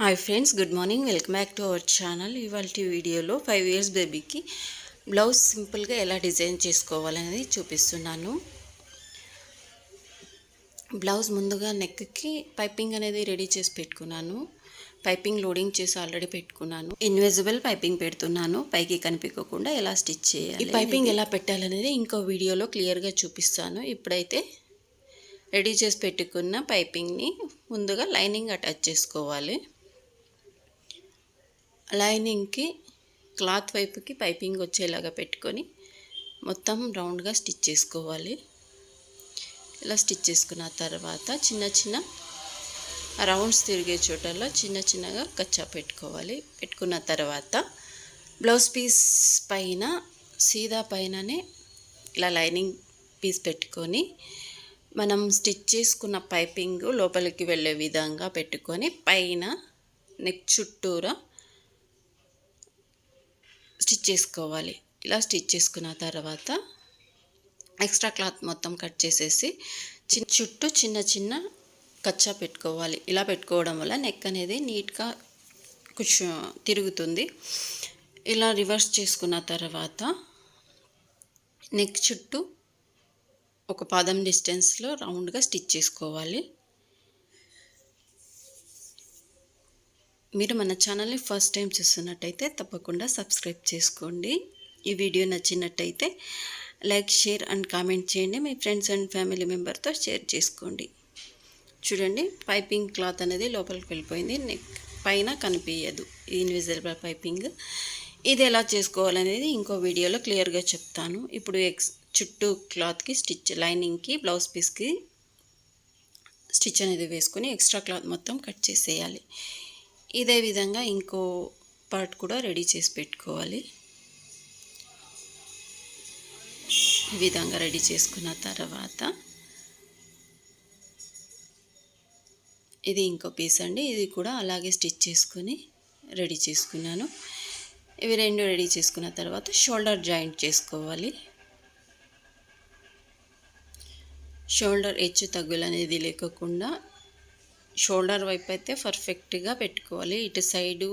Hi friends, good morning. Welcome back to our channel. ఇవాల్టి వీడియోలో 5 years బేబీకి blouse సింపుల్గా ఎలా డిజైన్ చేసుకోవాలనేది చూపిస్తున్నాను. బ్లౌజ్ ముందుగా నెక్కి పైపింగ్ అనేది రెడీ చేసి పెట్టుకున్నాను. పైపింగ్ లోడింగ్ చేసి ఆల్రెడీ పెట్టుకున్నాను. ఇన్విజిబుల్ పైపింగ్ పెడుతున్నాను, పైకి కనిపించకుండా ఎలా స్టిచ్ చేయాలి, ఈ పైపింగ్ ఎలా పెట్టాలనేది ఇంకో వీడియోలో క్లియర్గా చూపిస్తాను. ఇప్పుడైతే రెడీ చేసి పెట్టుకున్న పైపింగ్ని ముందుగా లైనింగ్ అటాచ్ చేసుకోవాలి. లైనింగ్కి క్లాత్ వైపుకి పైపింగ్ వచ్చేలాగా పెట్టుకొని మొత్తం రౌండ్గా స్టిచ్ చేసుకోవాలి. ఇలా స్టిచ్ చేసుకున్న తర్వాత చిన్న చిన్న రౌండ్స్ తిరిగే చోటల్లో చిన్న చిన్నగా కచ్చా పెట్టుకోవాలి. పెట్టుకున్న తర్వాత బ్లౌజ్ పీస్ పైన సీదా పైననే ఇలా లైనింగ్ పీస్ పెట్టుకొని మనం స్టిచ్ చేసుకున్న పైపింగ్ లోపలికి వెళ్ళే విధంగా పెట్టుకొని పైన నెక్ చుట్టూరా స్టిచ్ చేసుకోవాలి. ఇలా స్టిచ్ చేసుకున్న తర్వాత ఎక్స్ట్రా క్లాత్ మొత్తం కట్ చేసేసి చుట్టూ చిన్న చిన్న కచ్చా పెట్టుకోవాలి. ఇలా పెట్టుకోవడం వల్ల నెక్ అనేది నీట్గా తిరుగుతుంది. ఇలా రివర్స్ చేసుకున్న తర్వాత నెక్ చుట్టూ ఒక పాదం డిస్టెన్స్లో రౌండ్గా స్టిచ్ చేసుకోవాలి. మీరు మన ఛానల్ని ఫస్ట్ టైం చూస్తున్నట్టయితే తప్పకుండా సబ్స్క్రైబ్ చేసుకోండి. ఈ వీడియో నచ్చినట్టయితే లైక్, షేర్ అండ్ కామెంట్ చేయండి. మీ ఫ్రెండ్స్ అండ్ ఫ్యామిలీ మెంబర్తో షేర్ చేసుకోండి. చూడండి, పైపింగ్ క్లాత్ అనేది లోపలికి వెళ్ళిపోయింది. నెక్ పైన కనిపించదు ఈ ఇన్విజిబుల్ పైపింగ్. ఇది ఎలా చేసుకోవాలనేది ఇంకో వీడియోలో క్లియర్గా చెప్తాను. ఇప్పుడు చుట్టూ క్లాత్కి స్టిచ్, లైనింగ్కి బ్లౌజ్ పీస్కి స్టిచ్ అనేది వేసుకొని ఎక్స్ట్రా క్లాత్ మొత్తం కట్ చేసేయాలి. ఇదే విధంగా ఇంకో పార్ట్ కూడా రెడీ చేసి పెట్టుకోవాలి. ఈ విధంగా రెడీ చేసుకున్న తర్వాత ఇది ఇంకో పీస్ అండి. ఇది కూడా అలాగే స్టిచ్ చేసుకొని రెడీ చేసుకున్నాను. ఇవి రెండు రెడీ చేసుకున్న తర్వాత షోల్డర్ జాయింట్ చేసుకోవాలి. షోల్డర్ హెచ్చు తగ్గులు అనేది లేకుండా షోల్డర్ వైపు అయితే పర్ఫెక్ట్గా పెట్టుకోవాలి. ఇటు సైడు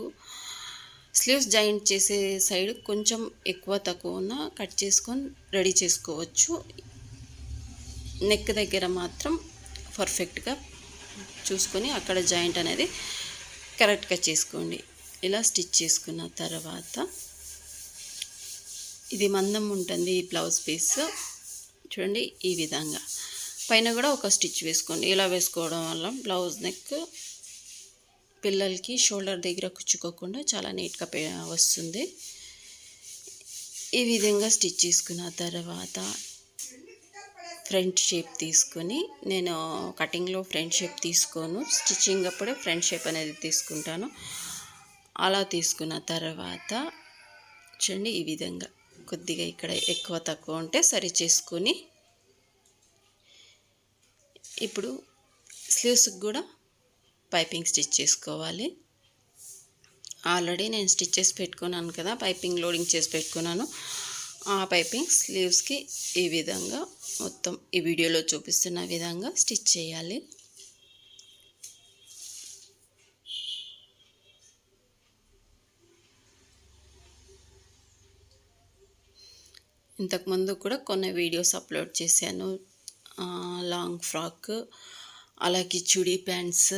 స్లీవ్స్ జాయింట్ చేసే సైడ్ కొంచెం ఎక్కువ తక్కువ ఉన్న కట్ చేసుకొని రెడీ చేసుకోవచ్చు. నెక్ దగ్గర మాత్రం పర్ఫెక్ట్గా చూసుకొని అక్కడ జాయింట్ అనేది కరెక్ట్గా చేసుకోండి. ఇలా స్టిచ్ చేసుకున్న తర్వాత ఇది మందం ఉంటుంది ఈ బ్లౌజ్ పీస్. చూడండి, ఈ విధంగా పైన కూడా ఒక స్టిచ్ వేసుకోండి. ఇలా వేసుకోవడం వల్ల బ్లౌజ్ నెక్ పిల్లలకి షోల్డర్ దగ్గర కుచ్చుకోకుండా చాలా నీట్గా వస్తుంది. ఈ విధంగా స్టిచ్ చేసుకున్న తర్వాత ఫ్రంట్ షేప్ తీసుకొని, నేను కటింగ్లో ఫ్రంట్ షేప్ తీసుకోను, స్టిచ్చింగ్ అప్పుడే ఫ్రంట్ షేప్ అనేది తీసుకుంటాను. అలా తీసుకున్న తర్వాత చూడండి, ఈ విధంగా కొద్దిగా ఇక్కడ ఎక్కువ తక్కువ ఉంటే సరి చేసుకొని ఇప్పుడు స్లీవ్స్కి కూడా పైపింగ్ స్టిచ్ చేసుకోవాలి. ఆల్రెడీ నేను స్టిచ్ చేసి పెట్టుకున్నాను కదా, పైపింగ్ లోడింగ్ చేసి పెట్టుకున్నాను. ఆ పైపింగ్ స్లీవ్స్కి ఈ విధంగా మొత్తం ఈ వీడియోలో చూపిస్తున్న విధంగా స్టిచ్ చేయాలి. ఇంతకుముందు కూడా కొన్ని వీడియోస్ అప్లోడ్ చేశాను. లాంగ్ ఫ్రాక్, అలాగే చుడీ ప్యాంట్స్,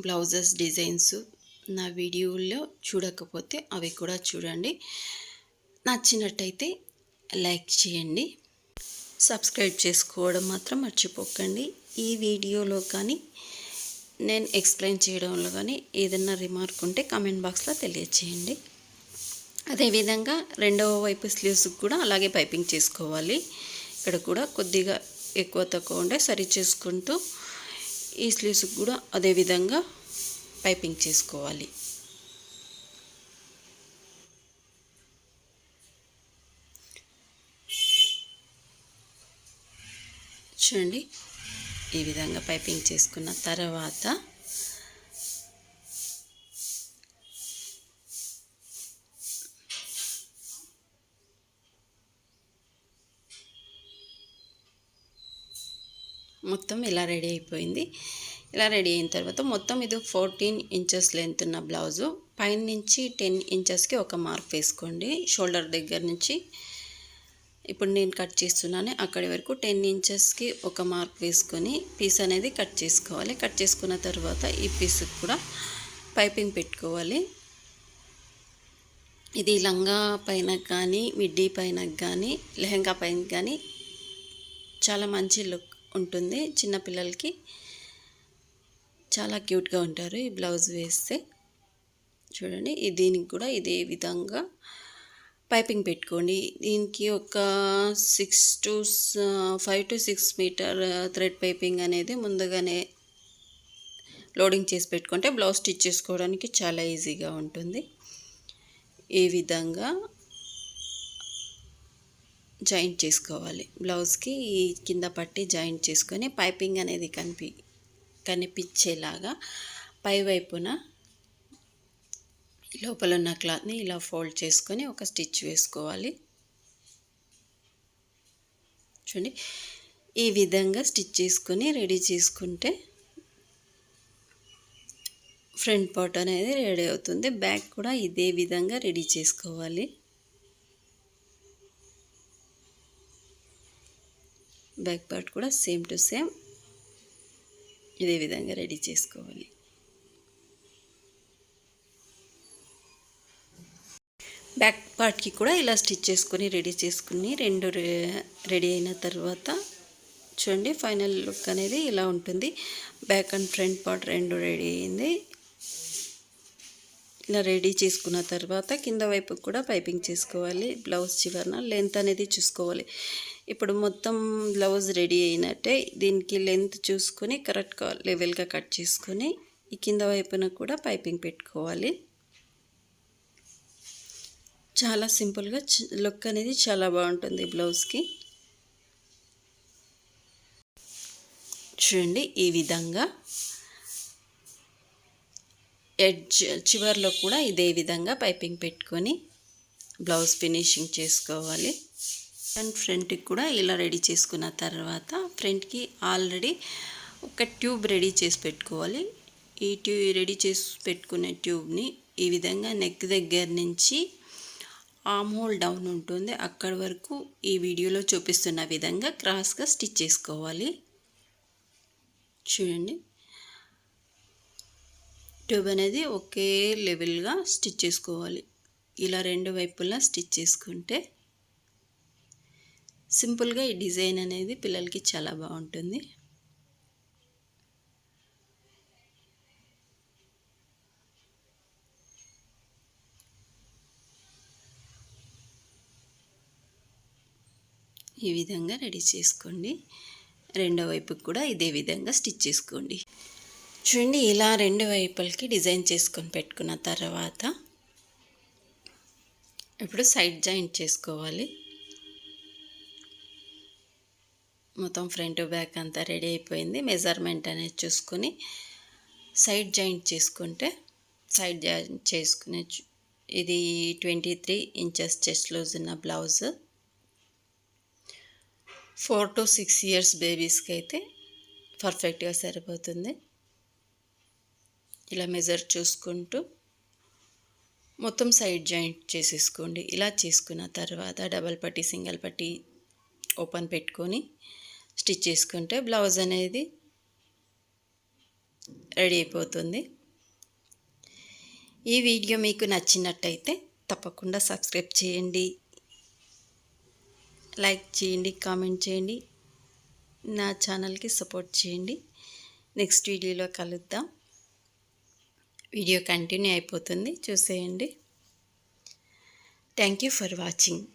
బ్లౌజెస్ డిజైన్స్. నా వీడియోలో చూడకపోతే అవి కూడా చూడండి. నచ్చినట్టయితే లైక్ చేయండి, సబ్స్క్రైబ్ చేసుకోవడం మాత్రం మర్చిపోకండి. ఈ వీడియోలో కానీ నేను ఎక్స్ప్లెయిన్ చేయడంలో కానీ ఏదైనా రిమార్క్ ఉంటే కామెంట్ బాక్స్లో తెలియచేయండి. అదేవిధంగా రెండవ వైపు స్లీవ్స్కి కూడా అలాగే పైపింగ్ చేసుకోవాలి. ఇక్కడ కూడా కొద్దిగా ఎక్కువ తక్కువ ఉంటే సరి చేసుకుంటూ ఈ స్లీవ్స్కి కూడా అదేవిధంగా పైపింగ్ చేసుకోవాలి. చూడండి, ఈ విధంగా పైపింగ్ చేసుకున్న తర్వాత మొత్తం ఇలా రెడీ అయిపోయింది. ఇలా రెడీ అయిన తర్వాత మొత్తం ఇది 14 ఇంచెస్ లెంత్ ఉన్న బ్లౌజు. పైన నుంచి 10 ఇంచెస్కి ఒక మార్క్ వేసుకోండి. షోల్డర్ దగ్గర నుంచి ఇప్పుడు నేను కట్ చేస్తున్నాను అక్కడి వరకు 10 ఇంచెస్కి ఒక మార్క్ వేసుకొని పీస్ అనేది కట్ చేసుకోవాలి. కట్ చేసుకున్న తర్వాత ఈ పీస్కి కూడా పైపింగ్ పెట్టుకోవాలి. ఇది లంగా పైన కానీ మిడ్డీ పైన కానీ లెహంగా పైన కానీ చాలా మంచి లుక్ ఉంటుంది. చిన్నపిల్లలకి చాలా క్యూట్గా ఉంటారు ఈ బ్లౌజ్ వేస్తే. చూడండి దీనికి కూడా ఇదే విధంగా పైపింగ్ పెట్టుకోండి. దీనికి ఒక 5 to 6 మీటర్ థ్రెడ్ పైపింగ్ అనేది ముందుగానే లోడింగ్ చేసి పెట్టుకుంటే బ్లౌజ్ స్టిచ్ చేసుకోవడానికి చాలా ఈజీగా ఉంటుంది. ఈ విధంగా జాయింట్ చేసుకోవాలి. బ్లౌజ్కి ఈ కింద పట్టి జాయింట్ చేసుకొని పైపింగ్ అనేది కనిపించేలాగా పై వైపున లోపల ఉన్న క్లాత్ని ఇలా ఫోల్డ్ చేసుకొని ఒక స్టిచ్ వేసుకోవాలి. చూడండి ఈ విధంగా స్టిచ్ చేసుకొని రెడీ చేసుకుంటే ఫ్రంట్ పార్ట్ అనేది రెడీ అవుతుంది. బ్యాక్ కూడా ఇదే విధంగా రెడీ చేసుకోవాలి. బ్యాక్ పార్ట్ కూడా సేమ్ టు సేమ్ ఇదే విధంగా రెడీ చేసుకోవాలి. బ్యాక్ పార్ట్కి కూడా ఇలా స్టిచ్ చేసుకొని రెడీ చేసుకుని రెండు రెడీ అయిన తర్వాత చూడండి ఫైనల్ లుక్ అనేది ఇలా ఉంటుంది. బ్యాక్ అండ్ ఫ్రంట్ పార్ట్ రెండు రెడీ అయింది. ఇలా రెడీ చేసుకున్న తర్వాత కింద వైపు కూడా పైపింగ్ చేసుకోవాలి. బ్లౌజ్ చివరన లెంత్ అనేది చూసుకోవాలి. ఇప్పుడు మొత్తం బ్లౌజ్ రెడీ అయినట్టే దీనికి లెంత్ చూసుకొని కరెక్ట్గా లెవెల్గా కట్ చేసుకొని ఈ కింద వైపున కూడా పైపింగ్ పెట్టుకోవాలి. చాలా సింపుల్గా లుక్ అనేది చాలా బాగుంటుంది బ్లౌజ్కి. చూడండి ఈ విధంగా ఎడ్జ్ చివర్లో కూడా ఇదే విధంగా పైపింగ్ పెట్టుకొని బ్లౌజ్ ఫినిషింగ్ చేసుకోవాలి. అండ్ ఫ్రంట్కి కూడా ఇలా రెడీ చేసుకున్న తర్వాత ఫ్రంట్కి ఆల్రెడీ ఒక ట్యూబ్ రెడీ చేసి పెట్టుకోవాలి. ఈ రెడీ చేసి పెట్టుకునే ట్యూబ్ని ఈ విధంగా నెక్ దగ్గర నుంచి ఆర్మ్ హోల్ డౌన్ ఉంటుంది అక్కడి వరకు ఈ వీడియోలో చూపిస్తున్న విధంగా క్రాస్గా స్టిచ్ చేసుకోవాలి. చూడండి ట్యూబ్ అనేది ఒకే లెవెల్గా స్టిచ్ చేసుకోవాలి. ఇలా రెండు వైపులా స్టిచ్ చేసుకుంటే సింపుల్గా ఈ డిజైన్ అనేది పిల్లలకి చాలా బాగుంటుంది. ఈ విధంగా రెడీ చేసుకోండి. రెండో వైపుకి కూడా ఇదే విధంగా స్టిచ్ చేసుకోండి. చూడండి ఇలా రెండు వైపులకి డిజైన్ చేసుకొని పెట్టుకున్న తర్వాత ఇప్పుడు సైడ్ జాయింట్ చేసుకోవాలి. మొత్తం ఫ్రంట్ బ్యాక్ అంతా రెడీ అయిపోయింది. మెజర్మెంట్ అనేది చూసుకొని సైడ్ జాయింట్ చేసుకుంటే సైడ్ జాయింట్ చేసుకునే ఇది 23 ఇంచెస్ చెస్ట్ లూజ్ ఉన్న బ్లౌజ్ 4 to 6 ఇయర్స్ బేబీస్కి అయితే పర్ఫెక్ట్గా సరిపోతుంది. ఇలా మెజర్ చూసుకుంటూ మొత్తం సైడ్ జాయింట్ చేసేసుకోండి. ఇలా చేసుకున్న తర్వాత డబల్ పట్టీ సింగిల్ పట్టీ ఓపెన్ పెట్టుకొని స్టిచ్ చేసుకుంటే బ్లౌజ్ అనేది రెడీ అయిపోతుంది. ఈ వీడియో మీకు నచ్చినట్టయితే తప్పకుండా సబ్స్క్రైబ్ చేయండి, లైక్ చేయండి, కామెంట్ చేయండి, నా ఛానల్కి సపోర్ట్ చేయండి. నెక్స్ట్ వీడియోలో కలుద్దాం. వీడియో కంటిన్యూ అయిపోతుంది, చూసేయండి. Thank you for watching.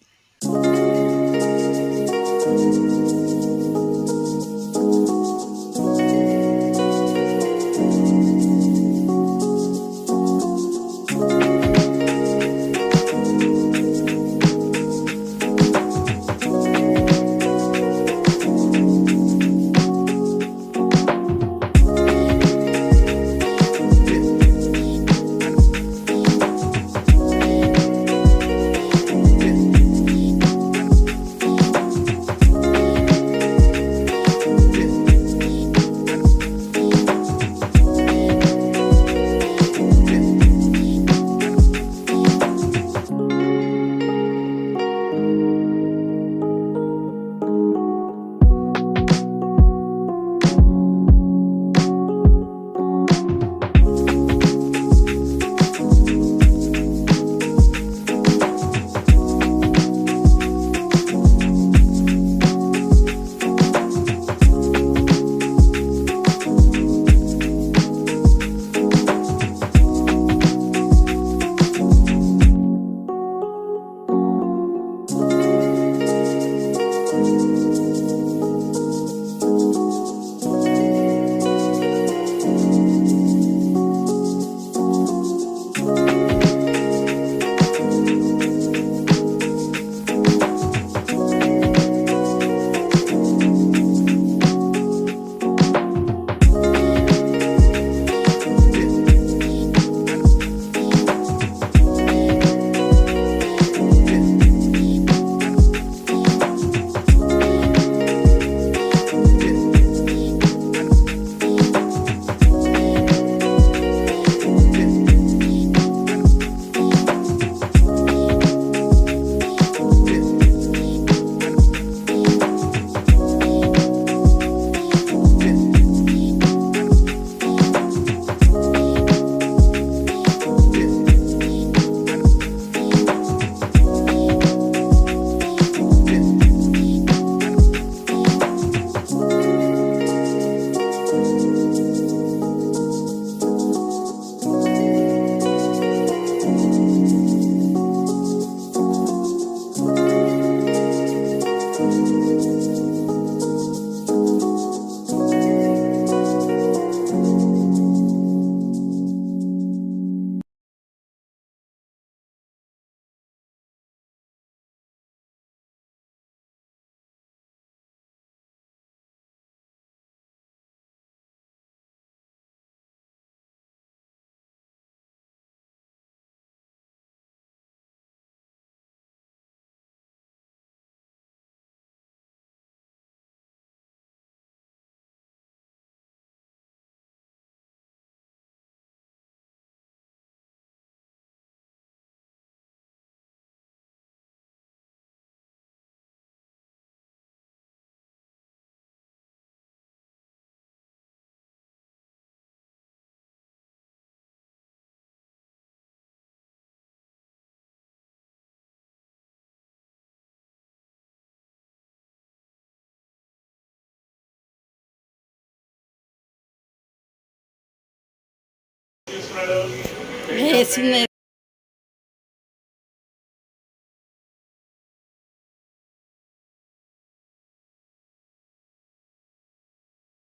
వేసింది